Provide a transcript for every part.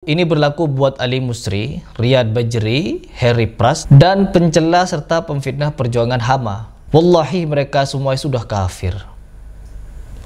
Ini berlaku buat Ali Musri, Riyad Bajri, Harry Pras, dan pencela serta pemfitnah perjuangan Hama. Wallahi mereka semua sudah kafir.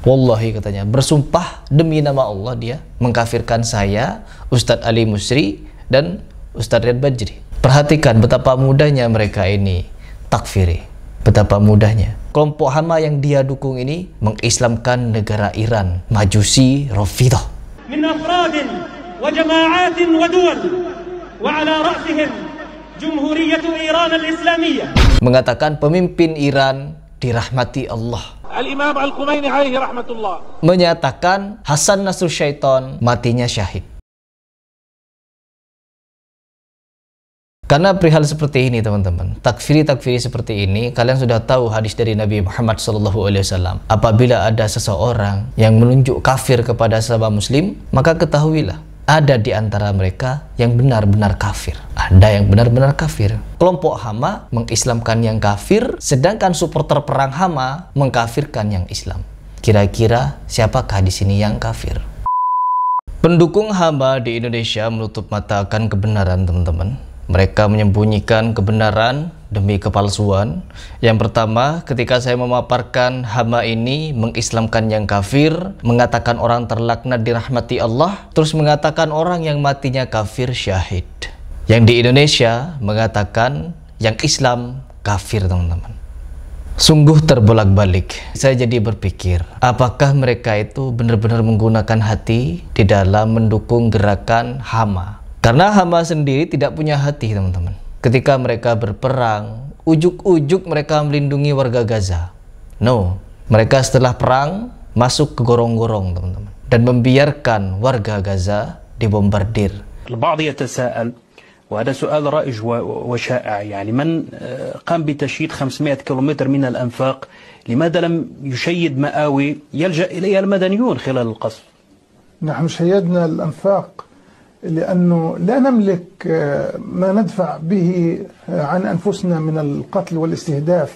Wallahi katanya, bersumpah demi nama Allah dia mengkafirkan saya, Ustadz Ali Musri, dan Ustadz Riyad Bajri. Perhatikan betapa mudahnya mereka ini takfiri. Betapa mudahnya. Kelompok Hama yang dia dukung ini mengislamkan negara Iran, Majusi, Rafidah. Min afradin wa jama'atin wa duwal wa ala ra'sihim Jumhuriyatu Iran al-Islamiyah. Mengatakan pemimpin Iran dirahmati Allah. Al-Imam Al-Qumaini alaihi rahmatullah menyatakan Hasan Nasrul Syaitan matinya syahid. Karena perihal seperti ini teman-teman, takfiri seperti ini, kalian sudah tahu hadis dari Nabi Muhammad SAW. Apabila ada seseorang yang menunjuk kafir kepada sesama muslim, maka ketahuilah ada di antara mereka yang benar-benar kafir. Ada yang benar-benar kafir. Kelompok Hama mengislamkan yang kafir, sedangkan supporter perang Hama mengkafirkan yang Islam. Kira-kira siapakah di sini yang kafir? Pendukung Hama di Indonesia menutup mata akan kebenaran teman-teman. Mereka menyembunyikan kebenaran demi kepalsuan. Yang pertama, ketika saya memaparkan Hama ini mengislamkan yang kafir, mengatakan orang terlaknat dirahmati Allah, terus mengatakan orang yang matinya kafir syahid. Yang di Indonesia mengatakan yang Islam kafir teman-teman. Sungguh terbolak-balik. Saya jadi berpikir, apakah mereka itu benar-benar menggunakan hati di dalam mendukung gerakan Hama? Karena Hama sendiri tidak punya hati teman-teman. Ketika mereka berperang, ujuk-ujuk mereka melindungi warga Gaza. No, mereka setelah perang masuk ke gorong-gorong teman-teman, dan membiarkan warga Gaza dibombardir. البعض يتساءل وهذا سؤال رائج وشائع يعني من قام بتشييد 500 كيلومتر من الأنفاق لماذا لم يشيد مآوي يلجأ إليها المدنيون خلال القصف؟ نحن شيدنا الأنفاق لأنه لا نملك ما ندفع به عن أنفسنا من القتل والاستهداف.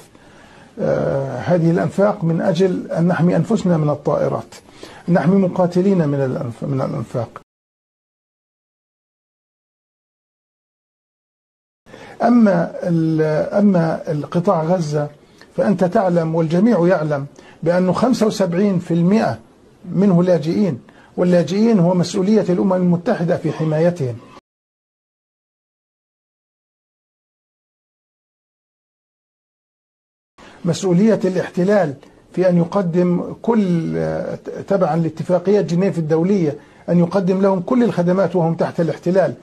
هذه الأنفاق من أجل أن نحمي أنفسنا من الطائرات، نحمي مقاتلين من الأنفاق. أما القطاع غزة فأنت تعلم والجميع يعلم بأنه 75% منه لاجئين، واللاجئين هو مسؤولية الأمم المتحدة في حمايتهم. مسؤولية الاحتلال في أن يقدم كل تبعا لاتفاقية جنيف الدولية أن يقدم لهم كل الخدمات وهم تحت الاحتلال.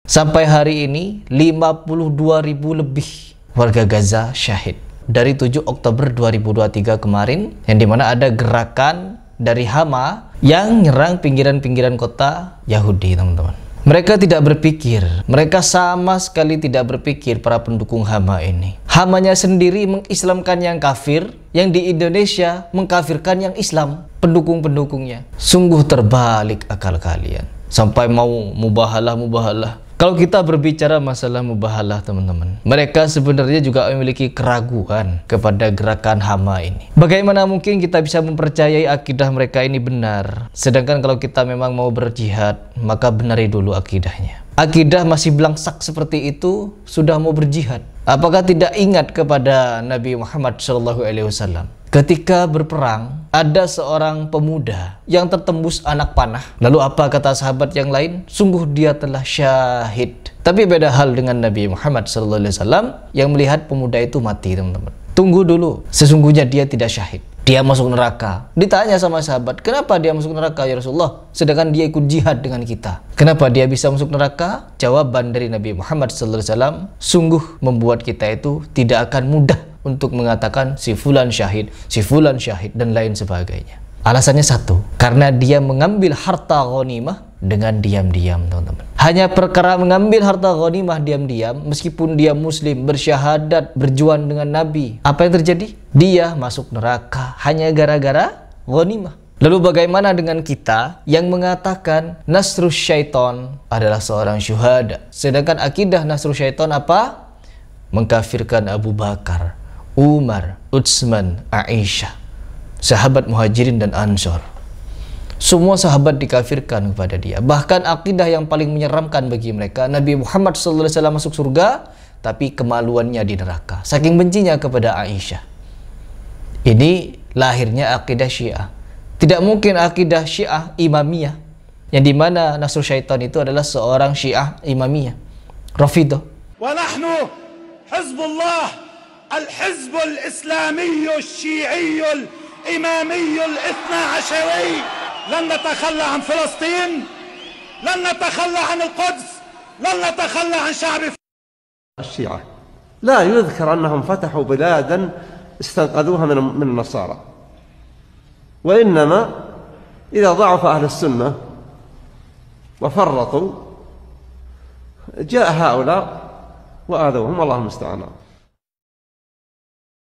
Sampai hari ini 52.000 lebih warga Gaza syahid. Dari 7 Oktober 2023 kemarin, yang dimana ada gerakan dari Hama yang nyerang pinggiran-pinggiran kota Yahudi teman-teman. Mereka tidak berpikir, mereka sama sekali tidak berpikir para pendukung Hama ini. Hamanya sendiri mengislamkan yang kafir, yang di Indonesia mengkafirkan yang Islam, pendukung-pendukungnya. Sungguh terbalik akal kalian. Sampai mau mubahalah. Kalau kita berbicara masalah mubahalah teman-teman, mereka sebenarnya juga memiliki keraguan kepada gerakan Hama ini. Bagaimana mungkin kita bisa mempercayai akidah mereka ini benar? Sedangkan kalau kita memang mau berjihad, maka benari dulu akidahnya. Akidah masih belangsak seperti itu, sudah mau berjihad. Apakah tidak ingat kepada Nabi Muhammad SAW? Ketika berperang, ada seorang pemuda yang tertembus anak panah. Lalu apa kata sahabat yang lain? Sungguh dia telah syahid. Tapi beda hal dengan Nabi Muhammad SAW yang melihat pemuda itu mati teman-teman. Tunggu dulu, sesungguhnya dia tidak syahid. Dia masuk neraka. Ditanya sama sahabat, kenapa dia masuk neraka ya Rasulullah? Sedangkan dia ikut jihad dengan kita. Kenapa dia bisa masuk neraka? Jawaban dari Nabi Muhammad SAW sungguh membuat kita itu tidak akan mudah untuk mengatakan si fulan syahid, dan lain sebagainya. Alasannya satu, karena dia mengambil harta ghanimah dengan diam-diam teman-teman. Hanya perkara mengambil harta ghanimah diam-diam, meskipun dia muslim, bersyahadat, berjuang dengan Nabi, apa yang terjadi? Dia masuk neraka hanya gara-gara ghanimah. Lalu bagaimana dengan kita yang mengatakan Nasrul Syaitan adalah seorang syuhada, sedangkan akidah Nasrul Syaitan apa? Mengkafirkan Abu Bakar, Umar, Utsman, Aisyah. sahabat Muhajirin dan Ansor. Semua sahabat dikafirkan kepada dia. Bahkan akidah yang paling menyeramkan bagi mereka, Nabi Muhammad SAW masuk surga, tapi kemaluannya di neraka. Saking bencinya kepada Aisyah. Ini lahirnya akidah Syiah. Tidak mungkin akidah Syiah Imamiyah, yang dimana Nasr Syaitan itu adalah seorang Syiah Imamiyah, Rafidah. Wa nahnu Hizbullah, al-Hizbul Islami, al-Syi'i, al-Imami, al-Ithna Ashari. لن نتخلى عن فلسطين، لن نتخلى عن القدس، لن نتخلى عن شعب الشيعة. لا يذكر أنهم فتحوا بلادا استنقذوها من النصارى، وإنما إذا ضعف أهل السنة وفرطوا جاء هؤلاء وآذوهم، والله المستعان.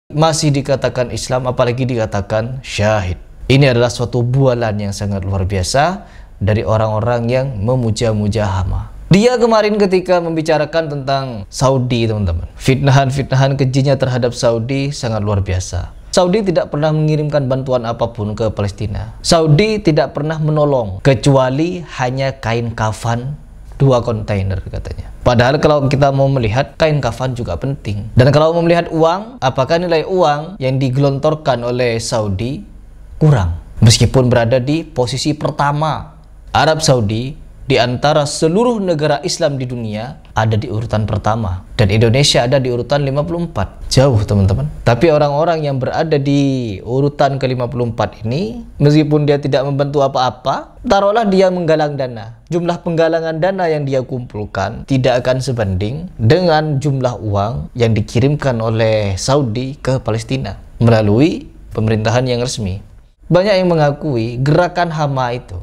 Masih dikatakan Islam, apalagi dikatakan syahid. Ini adalah suatu bualan yang sangat luar biasa dari orang-orang yang memuja-muja Hama. Dia kemarin ketika membicarakan tentang Saudi, teman-teman, fitnahan-fitnahan kejinya terhadap Saudi sangat luar biasa. Saudi tidak pernah mengirimkan bantuan apapun ke Palestina. Saudi tidak pernah menolong, kecuali hanya kain kafan 2 kontainer katanya. Padahal kalau kita mau melihat, kain kafan juga penting. Dan kalau mau melihat uang, apakah nilai uang yang digelontorkan oleh Saudi kurang? Meskipun berada di posisi pertama, Arab Saudi di antara seluruh negara Islam di dunia ada di urutan pertama, dan Indonesia ada di urutan 54. Jauh, teman-teman. Tapi orang-orang yang berada di urutan ke-54 ini, meskipun dia tidak membantu apa-apa, taruhlah dia menggalang dana, jumlah penggalangan dana yang dia kumpulkan tidak akan sebanding dengan jumlah uang yang dikirimkan oleh Saudi ke Palestina melalui pemerintahan yang resmi. Banyak yang mengakui gerakan Hama itu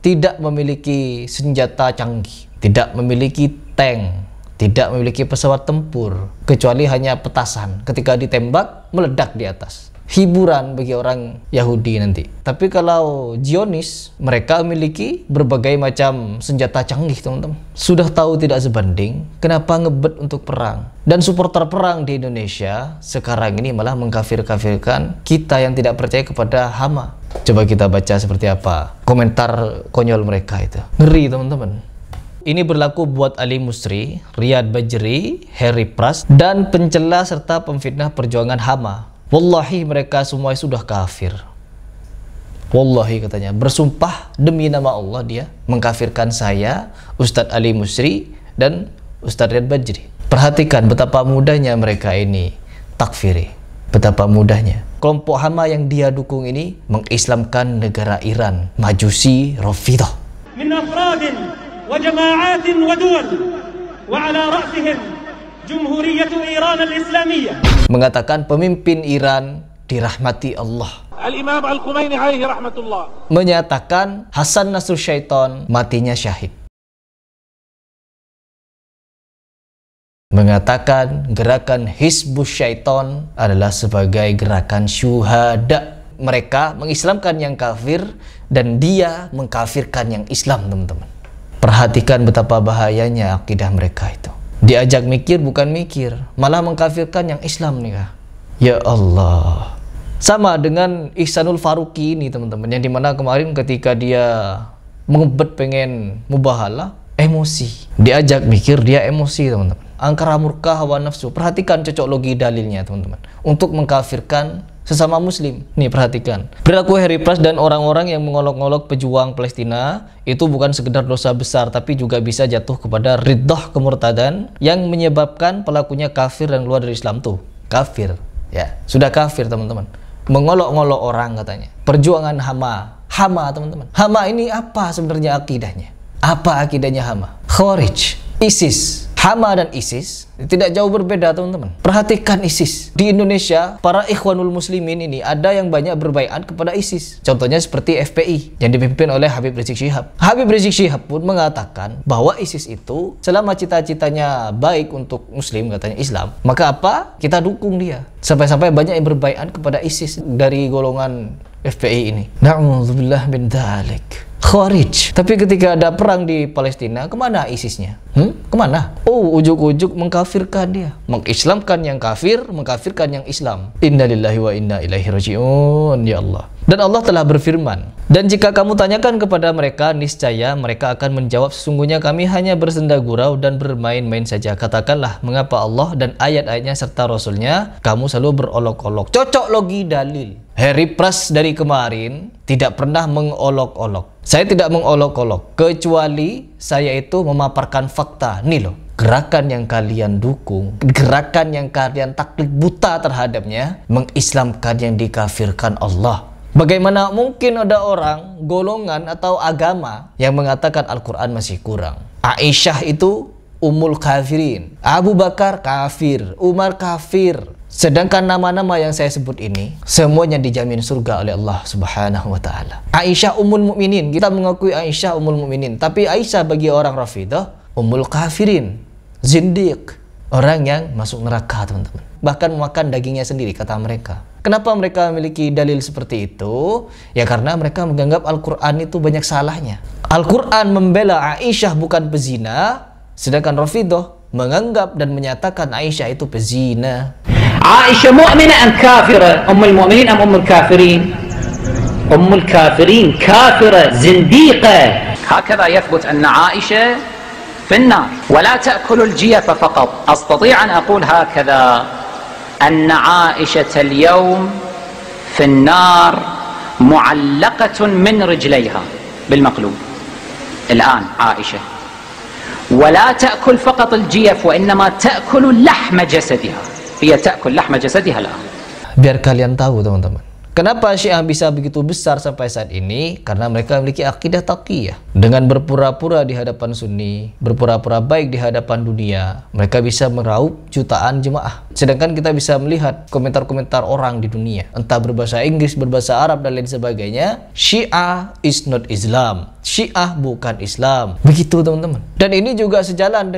tidak memiliki senjata canggih, tidak memiliki tank, tidak memiliki pesawat tempur, kecuali hanya petasan. Ketika ditembak, meledak di atas. Hiburan bagi orang Yahudi nanti. Tapi kalau Zionis, mereka memiliki berbagai macam senjata canggih, teman-teman. Sudah tahu tidak sebanding, kenapa ngebet untuk perang? Dan supporter perang di Indonesia sekarang ini malah mengkafir-kafirkan kita yang tidak percaya kepada Hama. Coba kita baca seperti apa komentar konyol mereka itu. Ngeri, teman-teman. Ini berlaku buat Ali Musri, Riyad Bajri, Harry Pras, dan pencela serta pemfitnah perjuangan Hama. Wallahi mereka semua sudah kafir. Wallahi katanya, bersumpah demi nama Allah dia mengkafirkan saya, Ustadz Ali Musri, dan Ustadz Riyad Bajri. Perhatikan betapa mudahnya mereka ini takfiri. Betapa mudahnya. Kelompok Hama yang dia dukung ini mengislamkan negara Iran, Majusi Rafidah. Min afradin wa jama'atin wa duwal wa ala ra'sihim Jumhuriyah Iran al-Islamiyah. Mengatakan pemimpin Iran dirahmati Allah. Al-Imam Al-Khomeini alaihi rahmatullah menyatakan Hasan Nasr Syaitan matinya syahid. Mengatakan gerakan Hizbus Syaitan adalah sebagai gerakan syuhada. Mereka mengislamkan yang kafir dan dia mengkafirkan yang Islam, teman-teman. Perhatikan betapa bahayanya akidah mereka itu. Diajak mikir bukan mikir, malah mengkafirkan yang Islam nih. Ya Allah. Sama dengan Ihsanul Faruqi ini, teman-teman, yang dimana kemarin ketika dia mengebet pengen mubahalah, emosi. Diajak mikir, dia emosi, teman-teman. Angkara murka hawa nafsu. Perhatikan cocok logi dalilnya, teman-teman, untuk mengkafirkan sesama muslim. Nih, perhatikan. Perilaku Harry Pras dan orang-orang yang mengolok-olok pejuang Palestina itu bukan sekedar dosa besar, tapi juga bisa jatuh kepada riddah kemurtadan yang menyebabkan pelakunya kafir dan keluar dari Islam. Tuh, kafir. Ya, sudah kafir, teman-teman. Mengolok-olok orang katanya. Perjuangan Hama. Hama, teman-teman. Hama ini apa sebenarnya akidahnya? Apa akidahnya Hama? Khawarij, ISIS. Hama dan ISIS tidak jauh berbeda, teman-teman. Perhatikan ISIS. Di Indonesia, para ikhwanul muslimin ini ada yang banyak berbaiat kepada ISIS. Contohnya seperti FPI yang dipimpin oleh Habib Rizik Syihab. Habib Rizik Syihab pun mengatakan bahwa ISIS itu selama cita-citanya baik untuk muslim, katanya Islam, maka apa? Kita dukung dia. Sampai-sampai banyak yang berbaiat kepada ISIS dari golongan FPI ini. Na'udzubillah min dzalik. Khawarij. Tapi ketika ada perang di Palestina, kemana ISIS-nya? Kemana? Oh, ujuk-ujuk mengkafirkan dia, mengislamkan yang kafir, mengkafirkan yang Islam. Innalillahi wa inna ilaihi raji'un, ya Allah. Dan Allah telah berfirman, dan jika kamu tanyakan kepada mereka, niscaya mereka akan menjawab, sesungguhnya kami hanya bersenda gurau dan bermain-main saja. Katakanlah, mengapa Allah dan ayat-ayatnya serta Rasulnya kamu selalu berolok-olok? Cocok logi dalil. Harry Pras dari kemarin tidak pernah mengolok-olok. Saya tidak mengolok-olok, kecuali saya itu memaparkan fakta. Nih loh, gerakan yang kalian dukung, gerakan yang kalian taklid buta terhadapnya, mengislamkan yang dikafirkan Allah. Bagaimana mungkin ada orang, golongan atau agama yang mengatakan Al-Quran masih kurang? Aisyah itu Ummul Kafirin, Abu Bakar kafir, Umar kafir. Sedangkan nama-nama yang saya sebut ini semuanya dijamin surga oleh Allah Subhanahu wa taala. Aisyah Ummul Mukminin, kita mengakui Aisyah Ummul Mukminin, tapi Aisyah bagi orang Rafidah Ummul Kafirin, zindiq, orang yang masuk neraka, teman-teman. Bahkan makan dagingnya sendiri, kata mereka. Kenapa mereka memiliki dalil seperti itu? Ya karena mereka menganggap Al-Quran itu banyak salahnya. Al-Quran membela Aisyah bukan pezina, sedangkan Rafidah menganggap dan menyatakan Aisyah itu pezina. عائشة مؤمنة أم كافرة؟ أم المؤمنين أم أم الكافرين؟ أم الكافرين كافرة زنديقة. هكذا يثبت أن عائشة في النار ولا تأكل الجيف فقط. أستطيع أن أقول هكذا أن عائشة اليوم في النار معلقة من رجليها بالمقلوب الآن عائشة، ولا تأكل فقط الجيف وإنما تأكل لحم جسدها. Ia ta'kul lahma jasadiha al-an. Biar kalian tahu, teman-teman, kenapa Syiah bisa begitu besar sampai saat ini? Karena mereka memiliki akidah taqiyah. Dengan berpura-pura di hadapan Sunni, berpura-pura baik di hadapan dunia, mereka bisa meraup jutaan jemaah. Sedangkan kita bisa melihat komentar-komentar orang di dunia, entah berbahasa Inggris, berbahasa Arab, dan lain sebagainya. Syiah is not Islam. Syiah bukan Islam. Begitu, teman-teman. Dan ini juga sejalan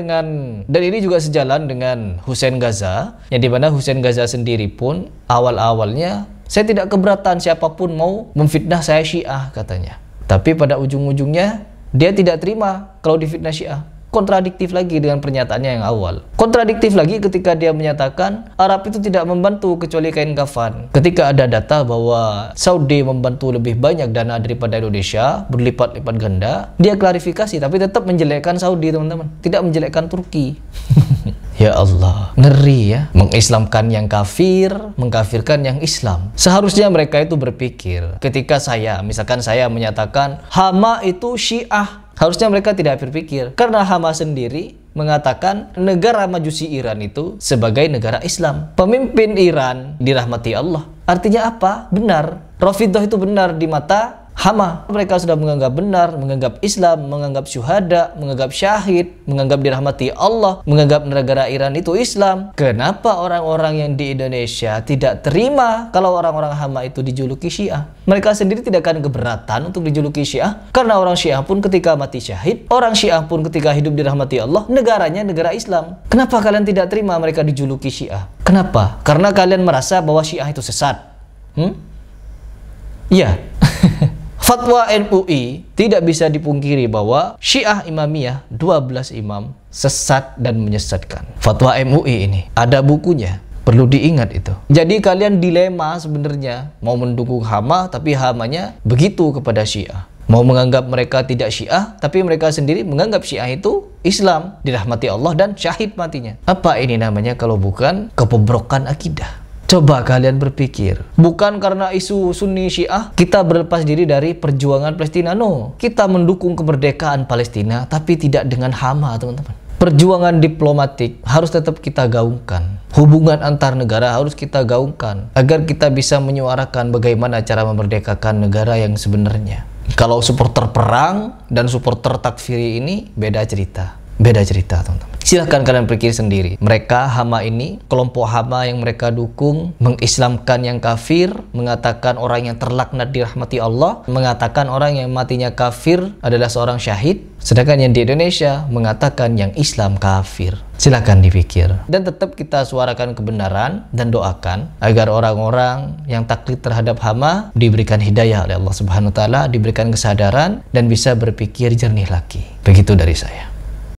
dengan Hussein Gaza, yang dimana Hussein Gaza sendiri pun awal-awalnya, saya tidak keberatan siapapun mau memfitnah saya Syiah, katanya. Tapi pada ujung-ujungnya dia tidak terima kalau difitnah Syiah. Kontradiktif lagi dengan pernyataannya yang awal. Kontradiktif lagi ketika dia menyatakan Arab itu tidak membantu kecuali kain kafan. Ketika ada data bahwa Saudi membantu lebih banyak dana daripada Indonesia, berlipat-lipat ganda, dia klarifikasi tapi tetap menjelekkan Saudi, teman-teman. Tidak menjelekkan Turki. Ya Allah, ngeri ya. Mengislamkan yang kafir, mengkafirkan yang Islam. Seharusnya mereka itu berpikir, ketika misalkan saya menyatakan Hama itu Syiah, harusnya mereka tidak berpikir, karena Hama sendiri mengatakan negara Majusi Iran itu sebagai negara Islam. Pemimpin Iran dirahmati Allah. Artinya apa? Benar. Rafidah itu benar di mata Hama. Mereka sudah menganggap benar, menganggap Islam, menganggap syuhada, menganggap syahid, menganggap dirahmati Allah, menganggap negara Iran itu Islam. Kenapa orang-orang yang di Indonesia tidak terima kalau orang-orang Hama itu dijuluki Syiah? Mereka sendiri tidak akan keberatan untuk dijuluki Syiah, karena orang Syiah pun ketika mati syahid, orang Syiah pun ketika hidup dirahmati Allah, negaranya negara Islam. Kenapa kalian tidak terima mereka dijuluki Syiah? Kenapa? Karena kalian merasa bahwa Syiah itu sesat. Iya. Fatwa MUI tidak bisa dipungkiri bahwa Syiah Imamiyah 12 imam sesat dan menyesatkan. Fatwa MUI ini ada bukunya, perlu diingat itu. Jadi kalian dilema sebenarnya, mau mendukung Hama tapi Hamanya begitu kepada Syiah. Mau menganggap mereka tidak Syiah tapi mereka sendiri menganggap Syiah itu Islam, dirahmati Allah dan syahid matinya. Apa ini namanya kalau bukan kebobrokan akidah? Coba kalian berpikir, bukan karena isu Sunni Syiah kita berlepas diri dari perjuangan Palestina. No, kita mendukung kemerdekaan Palestina tapi tidak dengan Hama, teman-teman. Perjuangan diplomatik harus tetap kita gaungkan. Hubungan antar negara harus kita gaungkan agar kita bisa menyuarakan bagaimana cara memerdekakan negara yang sebenarnya. Kalau supporter perang dan supporter takfiri ini beda cerita. Beda cerita, teman-teman. Silahkan kalian pikir sendiri. Mereka Hama ini, kelompok Hama yang mereka dukung, mengislamkan yang kafir, mengatakan orang yang terlaknat dirahmati Allah, mengatakan orang yang matinya kafir adalah seorang syahid. Sedangkan yang di Indonesia mengatakan yang Islam kafir. Silahkan dipikir. Dan tetap kita suarakan kebenaran dan doakan agar orang-orang yang taklid terhadap Hama diberikan hidayah oleh Allah Subhanahu wa taala, diberikan kesadaran dan bisa berpikir jernih lagi. Begitu dari saya.